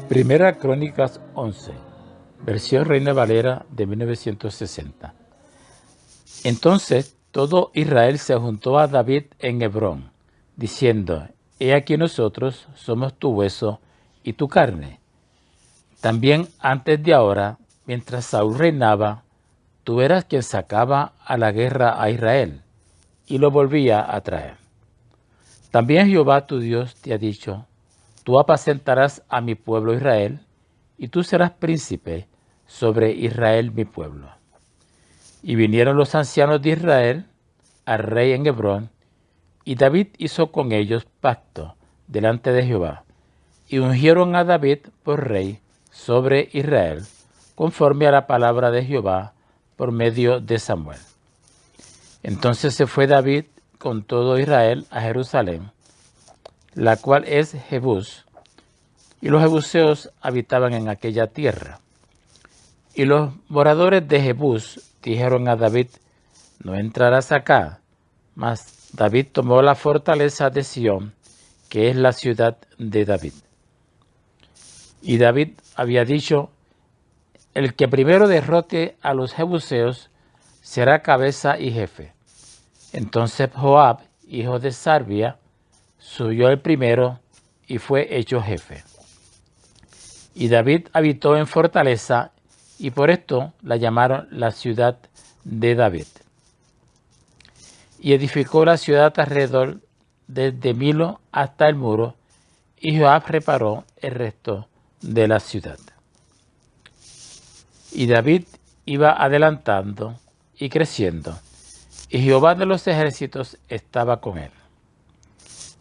Primera Crónicas 11, versión Reina Valera de 1960. Entonces todo Israel se juntó a David en Hebrón, diciendo: He aquí nosotros somos tu hueso y tu carne. También antes de ahora, mientras Saúl reinaba, tú eras quien sacaba a la guerra a Israel y lo volvía a traer. También Jehová tu Dios te ha dicho: Tú apacentarás a mi pueblo Israel, y tú serás príncipe sobre Israel mi pueblo. Y vinieron los ancianos de Israel al rey en Hebrón, y David hizo con ellos pacto delante de Jehová, y ungieron a David por rey sobre Israel, conforme a la palabra de Jehová por medio de Samuel. Entonces se fue David con todo Israel a Jerusalén, la cual es Jebús, y los jebuseos habitaban en aquella tierra. Y los moradores de Jebús dijeron a David: No entrarás acá. Mas David tomó la fortaleza de Sión, que es la ciudad de David. Y David había dicho: El que primero derrote a los jebuseos será cabeza y jefe. Entonces Joab, hijo de Sarvia, subió el primero y fue hecho jefe. Y David habitó en fortaleza, y por esto la llamaron la ciudad de David. Y edificó la ciudad alrededor desde Milo hasta el muro, y Joab reparó el resto de la ciudad. Y David iba adelantando y creciendo, y Jehová de los ejércitos estaba con él.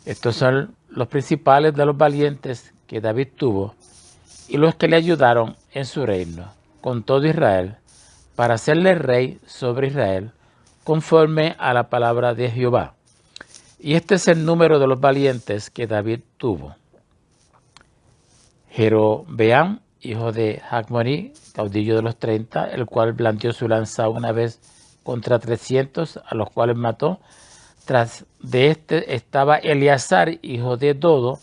Estos son los principales de los valientes que David tuvo, y los que le ayudaron en su reino, con todo Israel, para hacerle rey sobre Israel, conforme a la palabra de Jehová. Y este es el número de los valientes que David tuvo: Jerobeam, hijo de Jacmoni, caudillo de los 30, el cual blandió su lanza una vez contra 300, a los cuales mató. Tras de este estaba Eleazar, hijo de Dodo,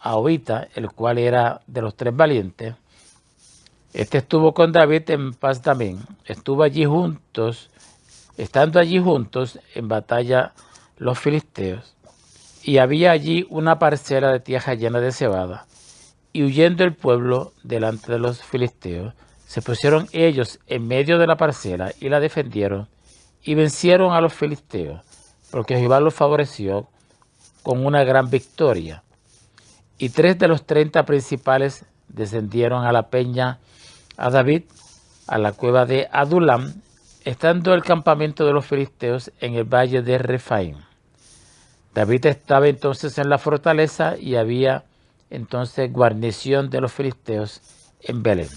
Ahorita, el cual era de los 3 valientes. Este estuvo con David en paz también. Estando allí juntos en batalla los filisteos. Y había allí una parcela de tierra llena de cebada. Y huyendo el pueblo delante de los filisteos, se pusieron ellos en medio de la parcela y la defendieron, y vencieron a los filisteos, porque Jehová los favoreció con una gran victoria. Y 3 de los 30 principales descendieron a la peña a David, a la cueva de Adulam, estando el campamento de los filisteos en el valle de Refaim. David estaba entonces en la fortaleza, y había entonces guarnición de los filisteos en Belén.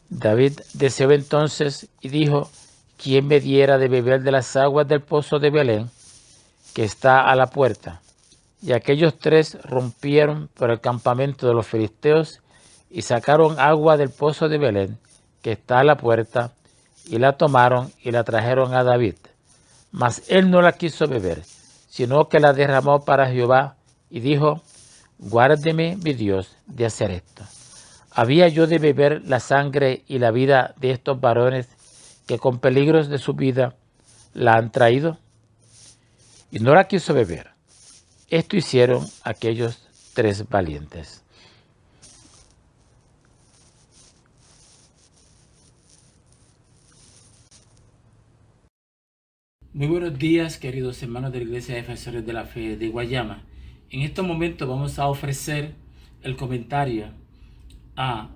David deseó entonces y dijo: ¿Quién me diera de beber de las aguas del pozo de Belén, que está a la puerta? Y aquellos 3 rompieron por el campamento de los filisteos y sacaron agua del pozo de Belén, que está a la puerta, y la tomaron y la trajeron a David. Mas él no la quiso beber, sino que la derramó para Jehová, y dijo: Guárdeme mi Dios de hacer esto. ¿Había yo de beber la sangre y la vida de estos varones que con peligros de su vida la han traído? Y no la quiso beber. Esto hicieron aquellos 3 valientes. Muy buenos días, queridos hermanos de la Iglesia de Defensores de la Fe de Guayama. En estos momentos vamos a ofrecer el comentario a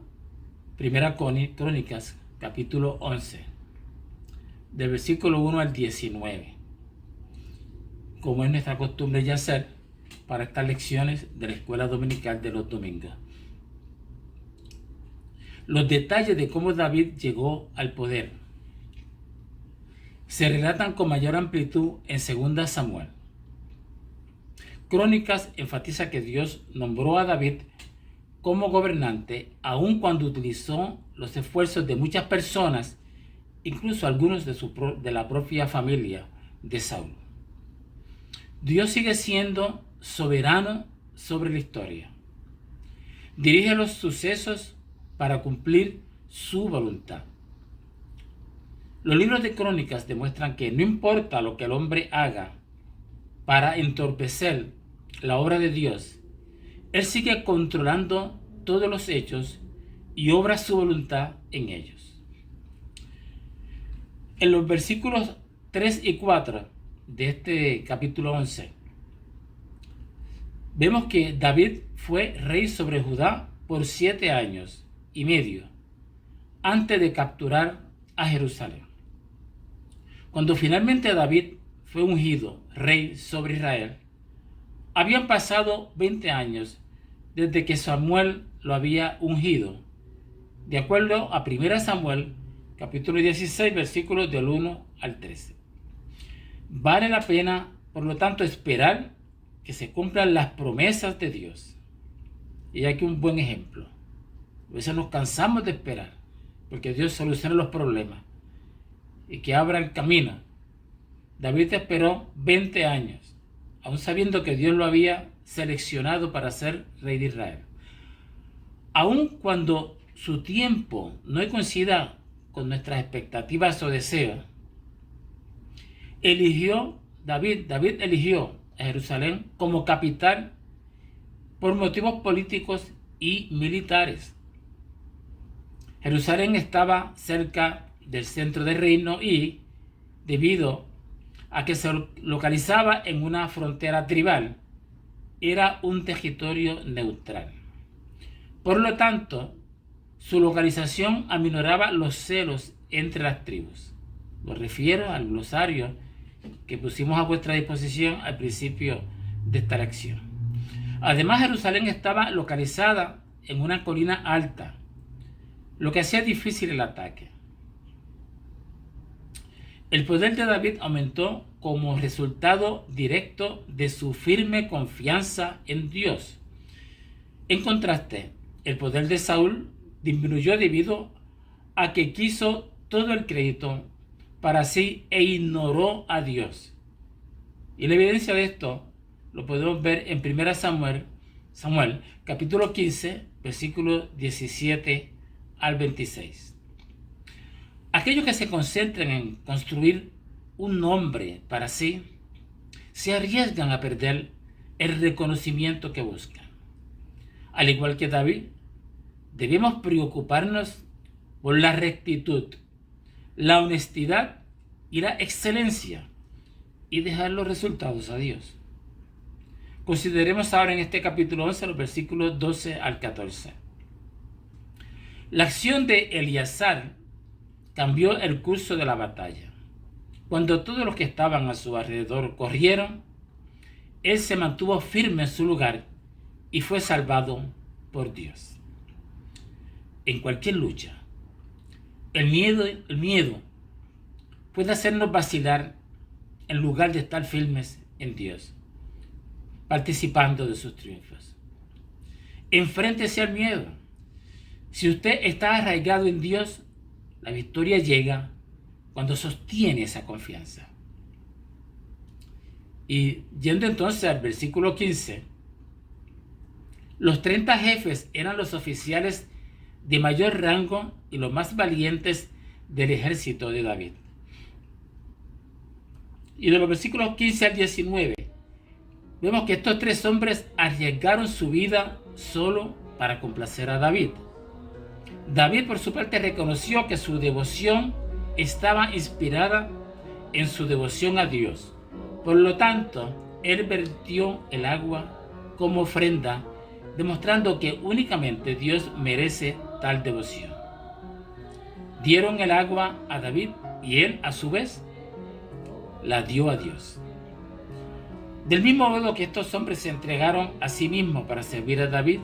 Primera Crónicas, capítulo 11, del versículo 1 al 19, como es nuestra costumbre ya hacer para estas lecciones de la escuela dominical de los domingos. Los detalles de cómo David llegó al poder se relatan con mayor amplitud en 2 Samuel. Crónicas enfatiza que Dios nombró a David como gobernante, aun cuando utilizó los esfuerzos de muchas personas, incluso algunos de la propia familia de Saúl. Dios sigue siendo soberano sobre la historia. dirige los sucesos para cumplir su voluntad. Los libros de Crónicas demuestran que no importa lo que el hombre haga para entorpecer la obra de Dios, Él sigue controlando todos los hechos y obra su voluntad en ellos. En los versículos 3 y 4 de este capítulo 11, vemos que David fue rey sobre Judá por 7 años y medio antes de capturar a Jerusalén. Cuando finalmente David fue ungido rey sobre Israel, habían pasado 20 años desde que Samuel lo había ungido, de acuerdo a 1 Samuel, capítulo 16, versículos del 1 al 13. Vale la pena, por lo tanto, esperar que se cumplan las promesas de Dios. Y aquí un buen ejemplo. A veces nos cansamos de esperar, porque Dios soluciona los problemas y que abra el camino. David esperó 20 años, aún sabiendo que Dios lo había seleccionado para ser rey de Israel. Aun cuando su tiempo no coincida con nuestras expectativas o deseos, David eligió a Jerusalén como capital por motivos políticos y militares. Jerusalén estaba cerca del centro del reino y, debido a que se localizaba en una frontera tribal, era un territorio neutral. Por lo tanto, su localización aminoraba los celos entre las tribus. Lo refiero al glosario que pusimos a vuestra disposición al principio de esta lección. Además, Jerusalén estaba localizada en una colina alta, lo que hacía difícil el ataque. El poder de David aumentó como resultado directo de su firme confianza en Dios. En contraste, el poder de Saúl disminuyó debido a que quiso todo el crédito para sí e ignoró a Dios. Y la evidencia de esto lo podemos ver en 1 Samuel, capítulo 15, versículos 17 al 26. Aquellos que se concentran en construir un nombre para sí, se arriesgan a perder el reconocimiento que buscan. Al igual que David, debemos preocuparnos por la rectitud, la honestidad y la excelencia y dejar los resultados a Dios. Consideremos ahora en este capítulo 11 los versículos 12 al 14. La acción de Eleazar cambió el curso de la batalla. Cuando todos los que estaban a su alrededor corrieron, él se mantuvo firme en su lugar y fue salvado por Dios. En cualquier lucha, el miedo puede hacernos vacilar en lugar de estar firmes en Dios, participando de sus triunfos. Enfréntese al miedo. Si usted está arraigado en Dios, la victoria llega cuando sostiene esa confianza. Y yendo entonces al versículo 15, los 30 jefes eran los oficiales de mayor rango y los más valientes del ejército de David. Y de los versículos 15 al 19, vemos que estos 3 hombres arriesgaron su vida solo para complacer a David. David, por su parte, reconoció que su devoción estaba inspirada en su devoción a Dios. Por lo tanto, él vertió el agua como ofrenda, demostrando que únicamente Dios merece tal devoción. Dieron el agua a David y él, a su vez, la dio a Dios. Del mismo modo que estos hombres se entregaron a sí mismos para servir a David,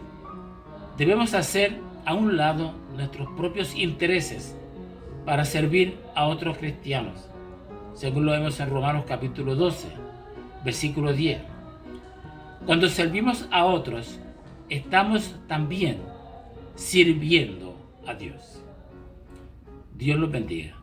debemos hacer a un lado nuestros propios intereses para servir a otros cristianos, según lo vemos en Romanos capítulo 12, versículo 10. Cuando servimos a otros, estamos también sirviendo a Dios. Dios los bendiga.